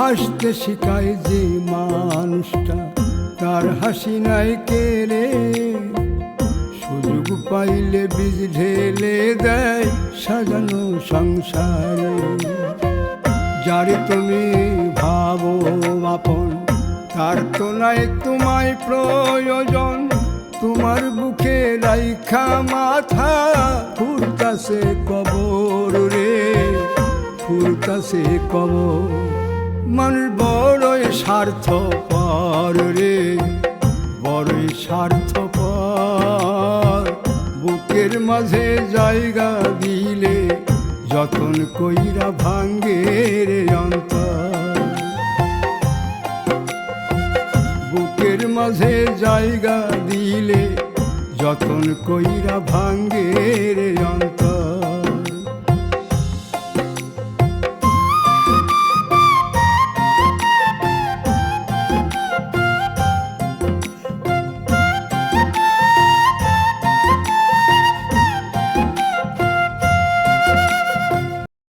হাসতে শিখায় যে মানুষটা, তার হাসি নাই কেড়ে, সুযোগ পাইলে বীজ ঢেলে দেয় সাজানো সংসারে। যারে তুমি ভাবো আপন, তার তো নাই তোমায় প্রয়োজন, তোমার বুকে রাইখা মাথা ফুরতাছে কবর রে, ফুরতাছে কবর। মানুষ বড়ই স্বার্থপর রে, বড়ই স্বার্থপর। বুকের মাঝে জায়গা দিলে যতন কইরা ভাঙ্গে রে অন্তর, বুকের মাঝে জায়গা দিলে যতন কইরা ভাঙ্গে রে অন্তর।